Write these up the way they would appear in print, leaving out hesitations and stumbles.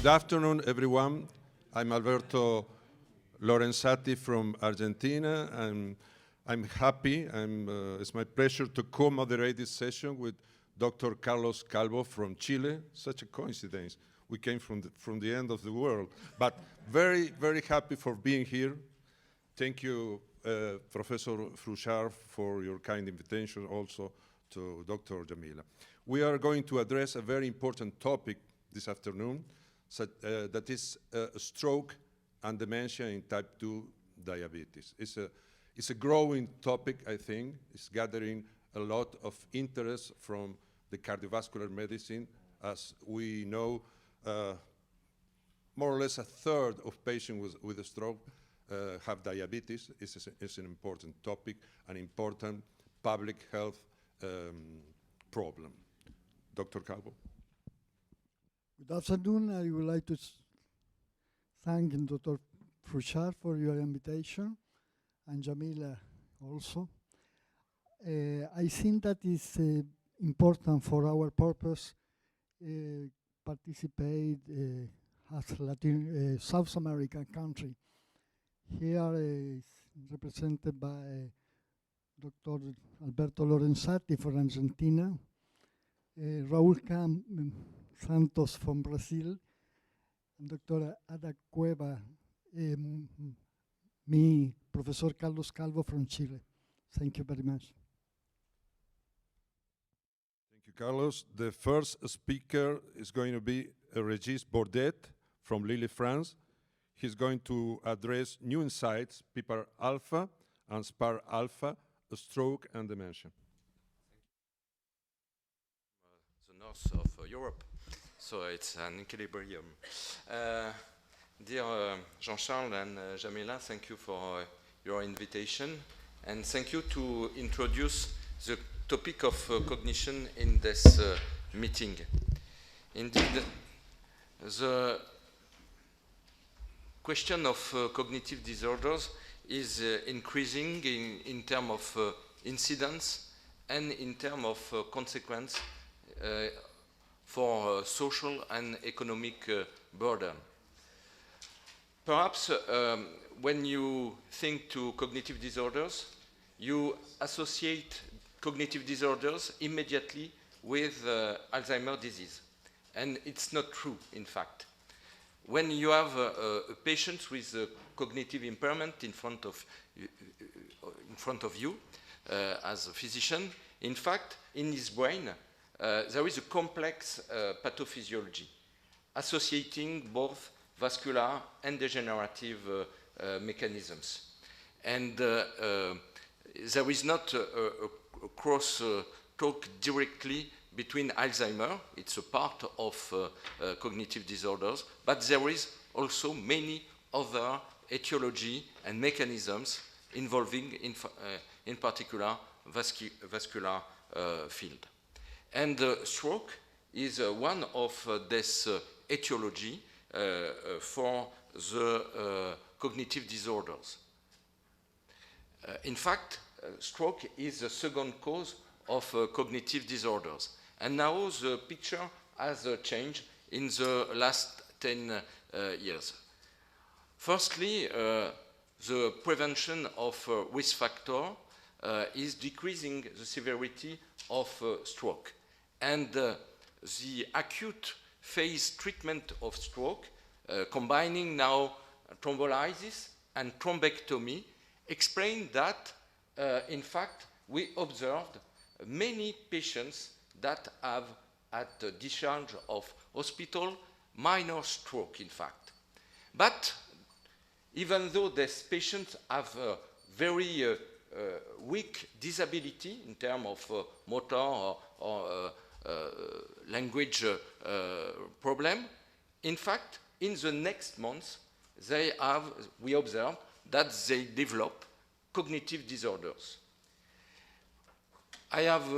Good afternoon, everyone. I'm Alberto Lorenzati from Argentina, and I'm happy. It's my pleasure to co-moderate this session with Dr. Carlos Calvo from Chile. Such a coincidence. We came from the end of the world, but very, very happy for being here. Thank you, Professor Fruchard, for your kind invitation, also to Dr. Jamila. We are going to address a very important topic this afternoon, that is stroke and dementia in type 2 diabetes. It's a growing topic, I think. It's gathering a lot of interest from the cardiovascular medicine. As we know, more or less a third of patients with a stroke have diabetes. It's an important topic, an important public health problem. Dr. Calvo. Good afternoon. I would like to thank Dr. Fruchard for your invitation, and Jamila also. I think that is important for our purpose participate as South American country. Here is represented by Dr. Alberto Lorenzati from Argentina, Raúl Santos from Brazil, and Dr. Ada Cueva, me, Professor Carlos Calvo from Chile. Thank you very much. Thank you, Carlos. The first speaker is going to be Régis Bordet from Lille, France. He's going to address new insights, PPAR alpha and SPAR alpha, stroke and dementia. The north of Europe, so it's an equilibrium. Dear Jean-Charles and Jamila, thank you for your invitation, and thank you to introduce the topic of cognition in this meeting. Indeed, the question of cognitive disorders is increasing in terms of incidence and in terms of consequence for social and economic burden. Perhaps when you think to cognitive disorders, you associate cognitive disorders immediately with Alzheimer's disease. And it's not true, in fact. When you have a patient with a cognitive impairment in front of you as a physician, in fact, in his brain, there is a complex pathophysiology associating both vascular and degenerative mechanisms. And there is not a cross talk directly between Alzheimer, it's a part of cognitive disorders, but there is also many other etiology and mechanisms involving, in particular, vascular field. And stroke is one of this etiology for the cognitive disorders. In fact, stroke is the second cause of cognitive disorders. And now the picture has changed in the last 10 years. Firstly, the prevention of risk factor is decreasing the severity of stroke. And the acute phase treatment of stroke, combining now thrombolysis and thrombectomy, explain that, in fact, we observed many patients that have, at the discharge of hospital, minor stroke, in fact. But even though these patients have a very weak disability in terms of motor or language problem, in fact, in the next months, we observe that they develop cognitive disorders. I have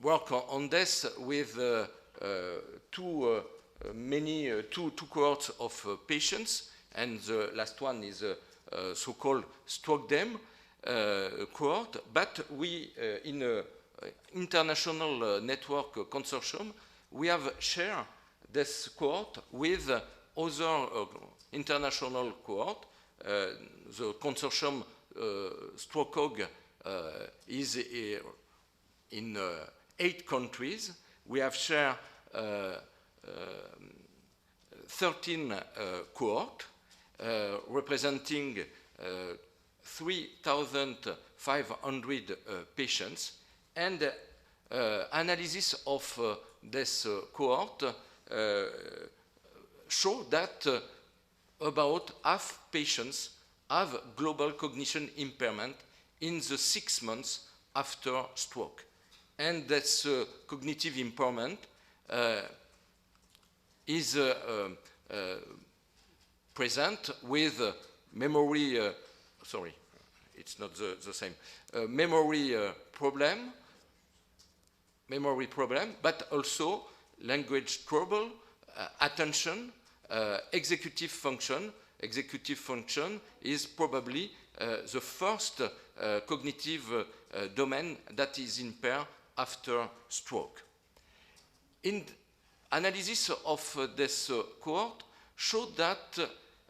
worked on this with two cohorts of patients, and the last one is a so-called StrokeDem cohort, but we, in an international network consortium, we have shared this cohort with other international cohort. The consortium StrokeCog is in 8 countries. We have shared 13 cohorts representing 3,500 patients, and analysis of this cohort show that about half patients have global cognition impairment in the 6 months after stroke. And this cognitive impairment is present with memory, sorry, it's not the same, memory problem, but also language trouble, attention, executive function. Executive function is probably the first cognitive domain that is impaired after stroke. In analysis of this cohort showed that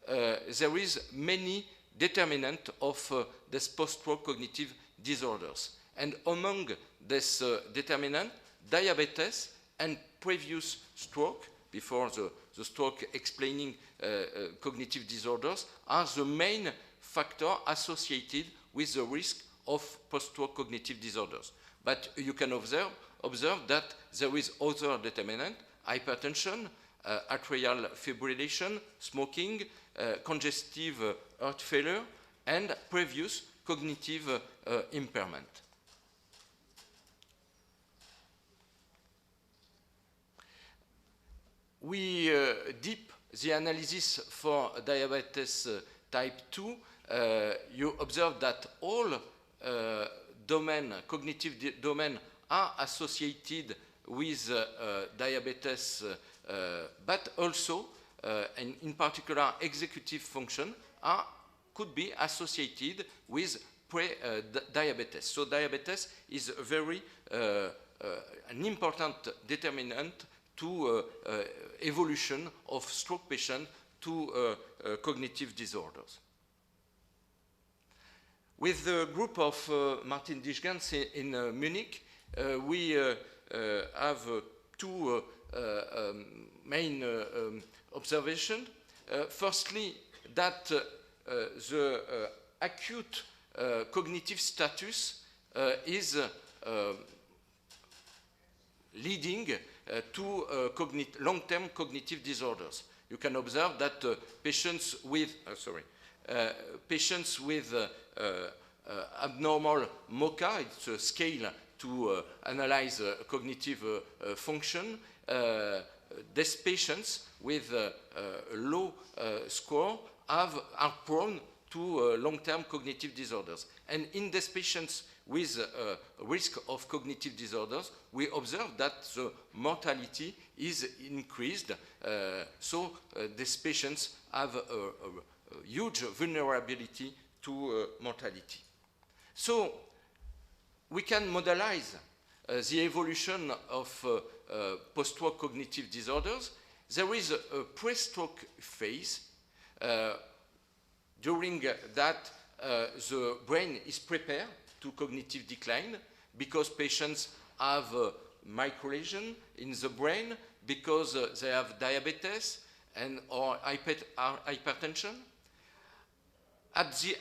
there is many determinants of this post-stroke cognitive disorders. And among this determinant, diabetes and previous stroke, before the stroke explaining cognitive disorders, are the main factor associated with the risk of post-stroke cognitive disorders. But you can observe that there is other determinant: hypertension, atrial fibrillation, smoking, congestive heart failure, and previous cognitive impairment. We deep the analysis for diabetes type 2. You observe that all cognitive domain are associated with diabetes, but also, and in particular, executive function could be associated with diabetes. So diabetes is a very an important determinant to evolution of stroke patient to cognitive disorders. With the group of Martin Dichgans in Munich, we have two main observations. Firstly, that the acute cognitive status is leading to long-term cognitive disorders. You can observe that patients with abnormal MoCA, it's a scale to analyze cognitive function. These patients with a low score are prone to long-term cognitive disorders. And in these patients with risk of cognitive disorders, we observe that the mortality is increased. So these patients have a huge vulnerability to mortality. So we can modelize the evolution of post-stroke cognitive disorders. There is a pre-stroke phase. During that, the brain is prepared to cognitive decline because patients have microlesion in the brain, because they have diabetes or hypertension. At the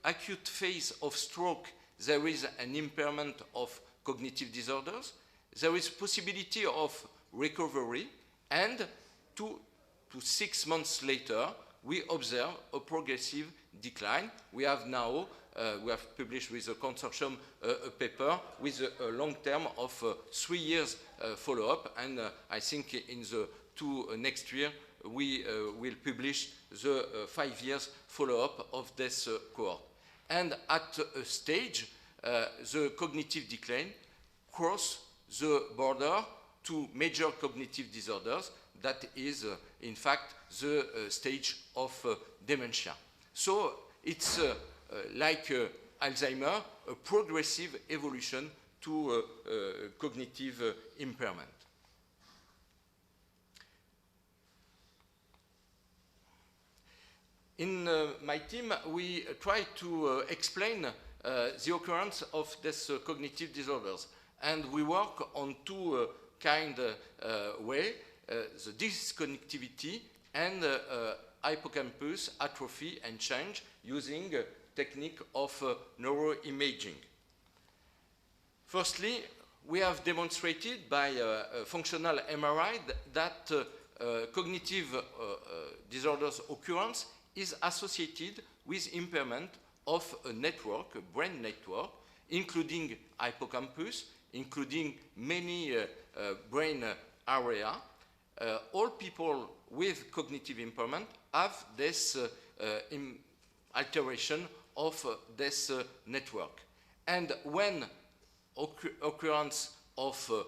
acute phase of stroke, there is an impairment of cognitive disorders. There is possibility of recovery, and 2 to 6 months later, we observe a progressive decline. We have now, we have published with a consortium a paper with a long term of 3 years follow-up, and I think in the next year we will publish the 5 years follow-up of this cohort. And at a stage, the cognitive decline crosses the border to major cognitive disorders. That is, in fact, the stage of dementia. So it's like Alzheimer, a progressive evolution to cognitive impairment. In my team, we try to explain the occurrence of these cognitive disorders. And we work on two way, the disconnectivity and hippocampus atrophy and change using technique of neuroimaging. Firstly, we have demonstrated by functional MRI that cognitive disorders occurrence is associated with impairment of a network, a brain network, including hippocampus, including many brain area. All people with cognitive impairment have this alteration of this network. And when occurrence of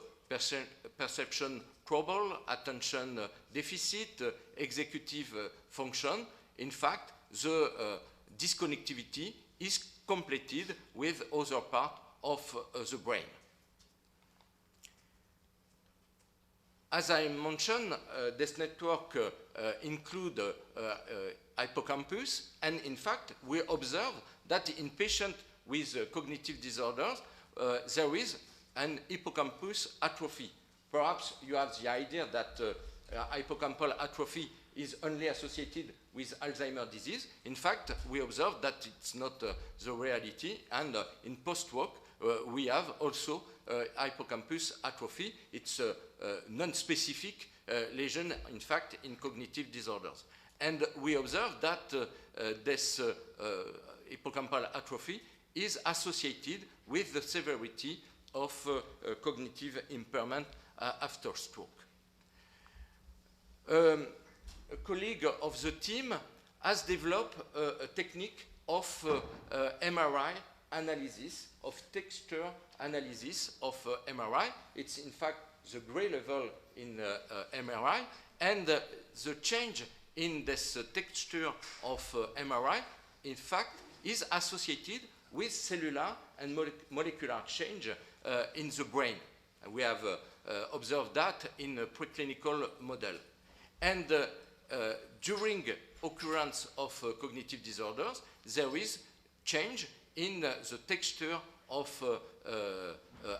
perception trouble, attention deficit, executive function, in fact, the disconnectivity is completed with other part of the brain. As I mentioned, this network includes hippocampus, and in fact, we observe that in patients with cognitive disorders, there is an hippocampus atrophy. Perhaps you have the idea that hippocampal atrophy is only associated with Alzheimer's disease. In fact, we observe that it's not the reality, and in post-stroke, we have also hippocampus atrophy. It's a non-specific lesion, in fact, in cognitive disorders. And we observe that this hippocampal atrophy is associated with the severity of cognitive impairment after stroke. A colleague of the team has developed a technique of MRI analysis, of texture analysis of MRI. It's in fact the gray level in MRI, and the change in this texture of MRI, in fact, is associated with cellular and molecular change in the brain. We have observed that in a preclinical model. And during occurrence of cognitive disorders, there is change in the texture of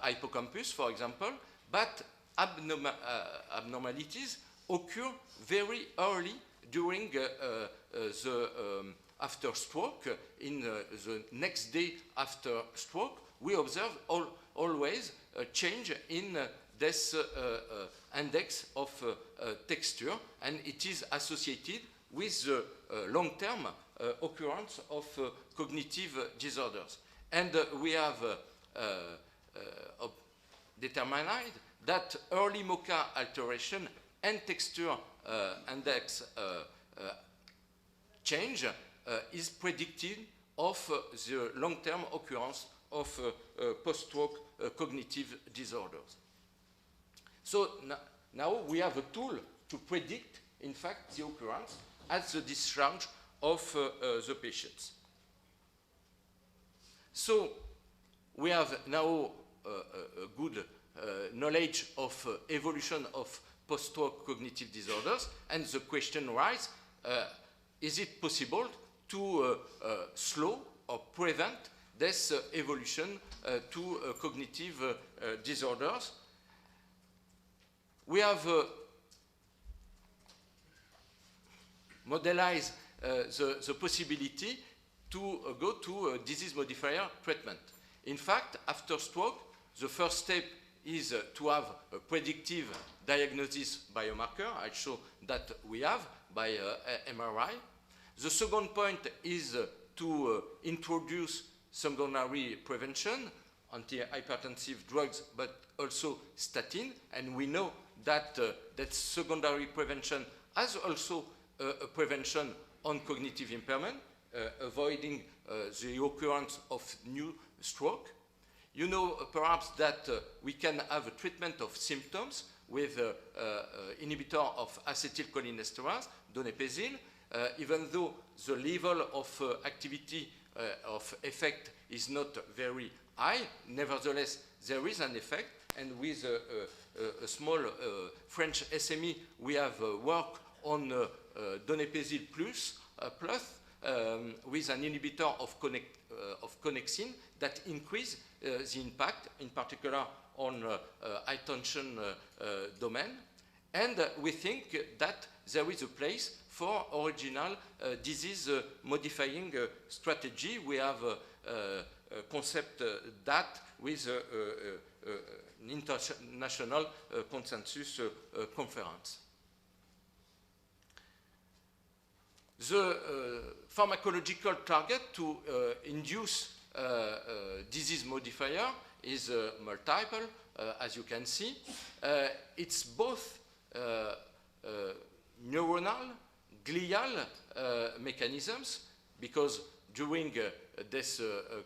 hippocampus, for example, but abnormalities occur very early during after stroke. In the next day after stroke, we observe always a change in this index of texture, and it is associated with the long-term occurrence of cognitive disorders. And we have determined that early MoCA alteration and texture index change is predicted of the long-term occurrence of post-stroke cognitive disorders. So now we have a tool to predict, in fact, the occurrence at the discharge of the patients. So we have now a good knowledge of evolution of post-stroke cognitive disorders, and the question arises, is it possible to slow or prevent this evolution to cognitive disorders? We have modelized the possibility to go to disease modifier treatment. In fact, after stroke, the first step is to have a predictive diagnosis biomarker. I show that we have by MRI. The second point is to introduce secondary prevention, antihypertensive drugs, but also statin. And we know that that secondary prevention has also a prevention on cognitive impairment, avoiding the occurrence of new stroke. You know perhaps that we can have a treatment of symptoms with inhibitor of acetylcholinesterase, donepezil, even though the level of activity of effect is not very high. Nevertheless, there is an effect, and with a small French SME, we have worked on donepezil plus, with an inhibitor of connexin that increase the impact, in particular on high tension domain. And we think that there is a place for original disease modifying strategy. We have a concept that with an international consensus conference. The pharmacological target to induce disease modifier is multiple, as you can see. It's both neuronal, glial mechanisms, because during this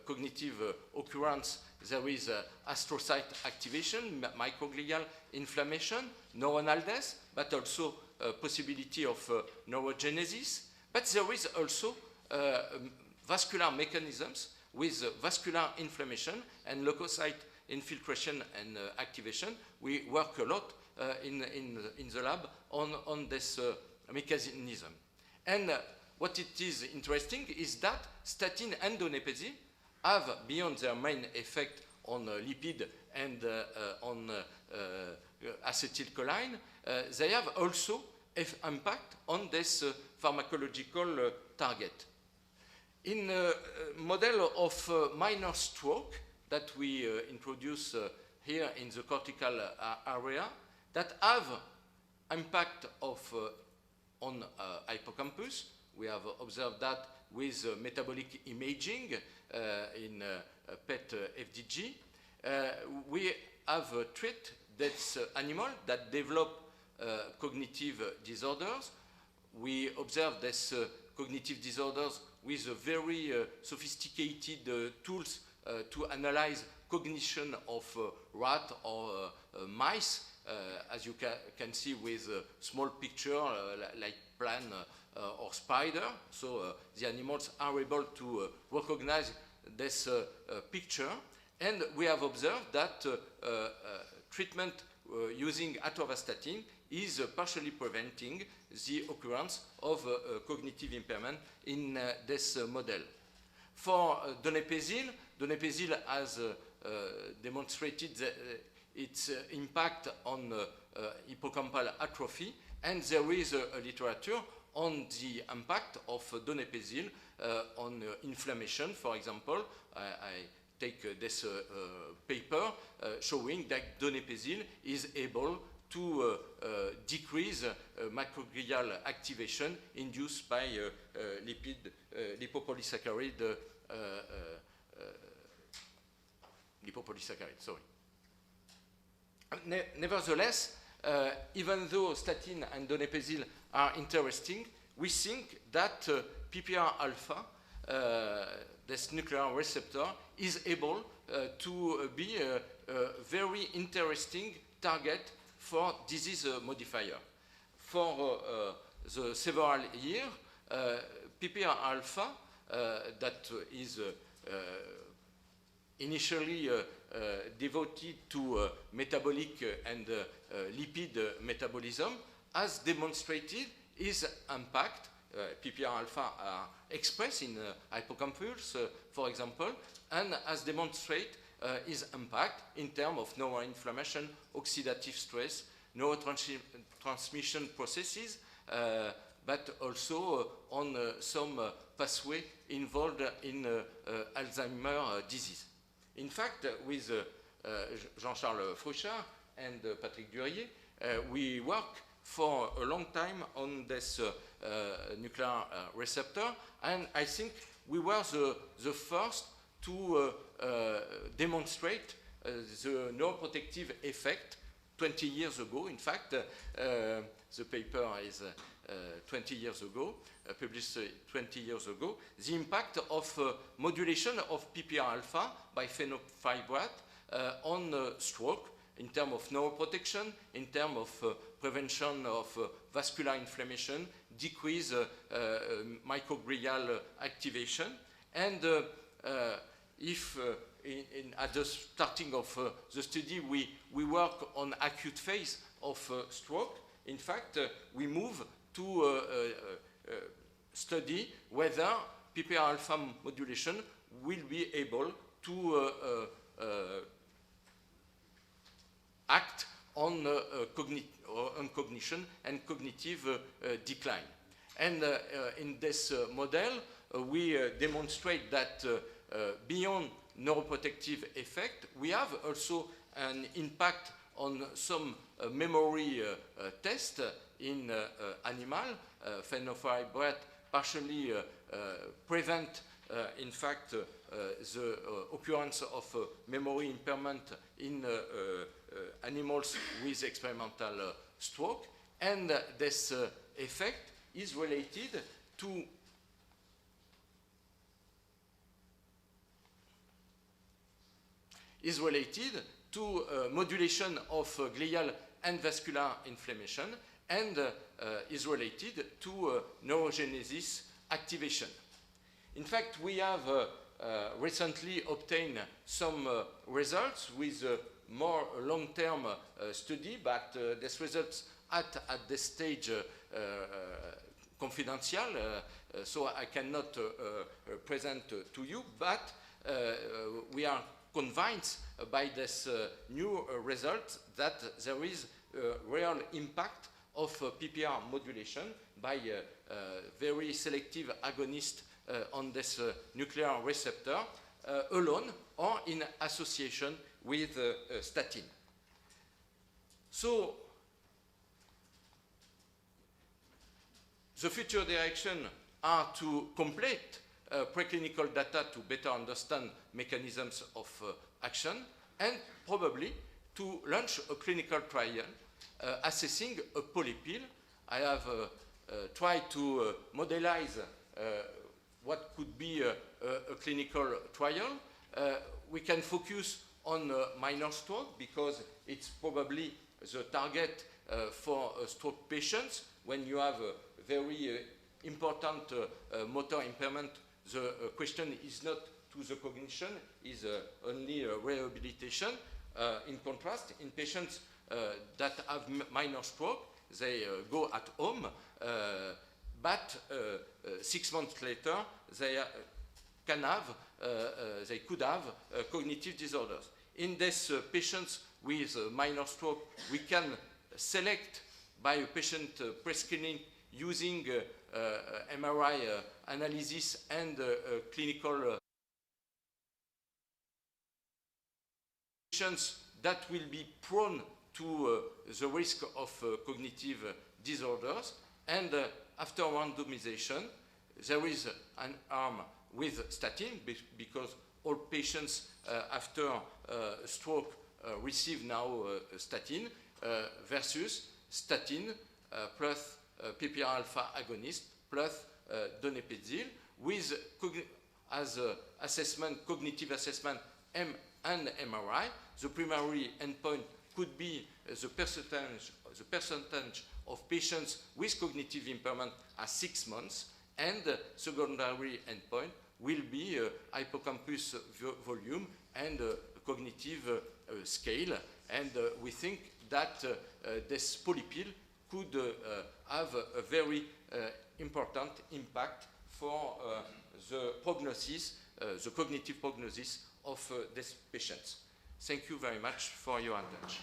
cognitive occurrence, there is astrocyte activation, microglial inflammation, neuronal death, but also possibility of neurogenesis. But there is also vascular mechanisms with vascular inflammation and leukocyte infiltration and activation. We work a lot in the lab on this mechanism. And what it is interesting is that statin and donepezil have, beyond their main effect on lipid and on acetylcholine, they have also impact on this pharmacological target. In a model of minor stroke that we introduce here in the cortical area, that have impact of, on hippocampus. We have observed that with metabolic imaging in PET FDG. We have treated this animal that develop cognitive disorders. We observe this cognitive disorders with very sophisticated tools to analyze cognition of rat or mice, as you can see with a small picture like plant or spider. So the animals are able to recognize this picture. And we have observed that treatment using atorvastatin is partially preventing the occurrence of cognitive impairment in this model. For donepezil, donepezil has demonstrated its impact on hippocampal atrophy, and there is a literature on the impact of donepezil on inflammation. For example, I take this paper showing that donepezil is able to decrease microglial activation induced by lipopolysaccharide, sorry. Nevertheless, even though statin and donepezil are interesting, we think that PPR alpha, this nuclear receptor, is able to be a very interesting target for disease modifier. For the several years, PPR alpha, that is initially devoted to metabolic and lipid metabolism, has demonstrated its impact. PPR alpha are expressed in hippocampus, for example, and has demonstrated its impact in terms of neuroinflammation, oxidative stress, neurotransmission processes, but also on some pathway involved in Alzheimer's disease. In fact, with Jean-Charles Frouchard and Patrick Durier, we work for a long time on this nuclear receptor, and I think we were the first to demonstrate the neuroprotective effect 20 years ago. In fact, the paper is 20 years ago, published 20 years ago, the impact of modulation of PPR alpha by fenofibrate on stroke in terms of neuroprotection, in terms of prevention of vascular inflammation, decrease microglial activation. And if at the starting of the study we work on acute phase of stroke, in fact we move to study whether PPR alpha modulation will be able to act on cognition and cognitive decline. And in this model, we demonstrate that beyond neuroprotective effect, we have also an impact on some memory tests in animal. Fenofibrate partially prevent, in fact, the occurrence of memory impairment in animals with experimental stroke, and this effect is related to modulation of glial and vascular inflammation, and is related to neurogenesis activation. In fact, we have recently obtained some results with more long-term study, but these results at this stage confidential, so I cannot present to you, but we are convinced by this new result that there is a real impact of PPR modulation by very selective agonist on this nuclear receptor alone or in association with statin. So the future direction are to complete preclinical data to better understand mechanisms of action, and probably to launch a clinical trial assessing a polypill. I have tried to modelize what could be a clinical trial. We can focus on minor stroke because it's probably the target for stroke patients. When you have a very important motor impairment, the question is not to the cognition, is only rehabilitation. In contrast, in patients that have minor stroke, they go at home, but 6 months later, they could have cognitive disorders. In these patients with minor stroke, we can select by a patient prescreening using MRI analysis and clinical patients that will be prone to the risk of cognitive disorders, and after randomization, there is an arm with statin because all patients after stroke receive now statin versus statin plus PPR alpha agonist plus donepezil with as assessment, cognitive assessment and MRI. The primary endpoint could be the percentage of patients with cognitive impairment at 6 months, and the secondary endpoint will be hippocampus volume and cognitive scale. And we think that this polypill could have a very important impact for the prognosis, the cognitive prognosis of these patients. Thank you very much for your attention.